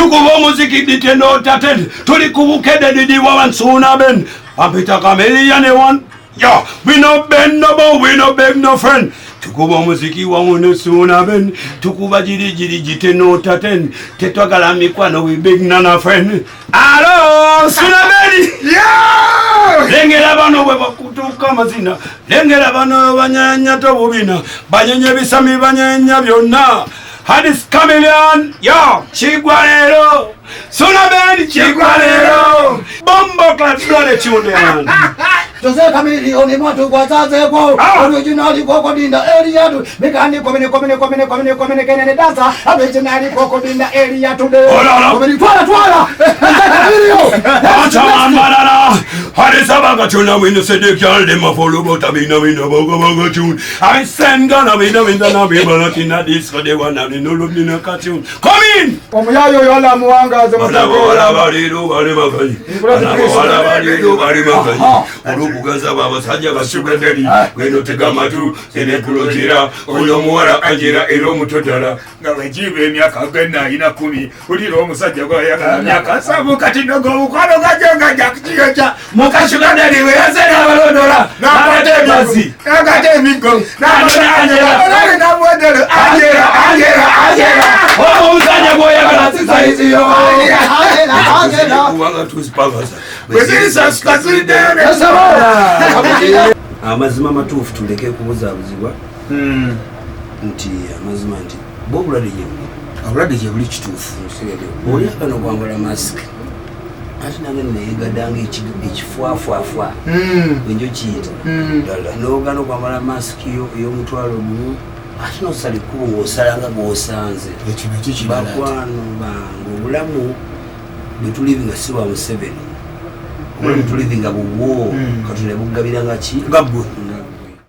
tukuba omuziki ditendo taten tuli kubukede didi wawan suna ben ampita kamelia ne one yeah we no bend no bow we no beg no friend tukuba omuziki wawan suna ben tukuba jiri jitendo taten tetwagala mikwano we beg nana friend alo suna ben yeah lengera bano bwe bakutuka amazina lengera bano banyanya tobubina banyenya bisami banyenya byonna Hadis Chameleon, yo, Chiguanero, Sunaben, Chiguanero, Bombo Clap Flood Children. Jose Chameleon, you want to go to originally Coco in the area to make any communicating dancer, originally Coco in the area today. Hadis Abagachuna, when you said you can't them a follow about a window in the Bogo tune. I send Gana with the Navi Balatina disco, they want to know in a cartoon. Come in! Omuyayo yola muwanga ze Urubugaza babasajja basuganderi weno tegamatu senekulojera oyo muwala anjera ero mutotala nga wejibe emyaka gena ina 10 uliro omusajja gwa yagala myaka sabu kati nogo ukwano gajonga jakuchiyocha mukashuganderi we yazera abalondola nakate mazi nakate emigo nadona anjera na modelo anjera omusajja gwa yagala sisaizi yo kuwanga tusipagaza wezisa skazide amazima matuufu tuleke kubuzabuzibwa nti amazima nti obulwadde gye buli kituufu oli akano kwambala masiki ate nange neyegaddanga ekifwafwafwa enjo kiyita ddala nogana okwambala masiki ey'omutwalo gumu ate nosala ekkubo ng'osalanga g'osanze bakwano bange obulamu bwe tulivinga si bwa Museveni obulamu tulivinga bubwo katulina bugabira nga ki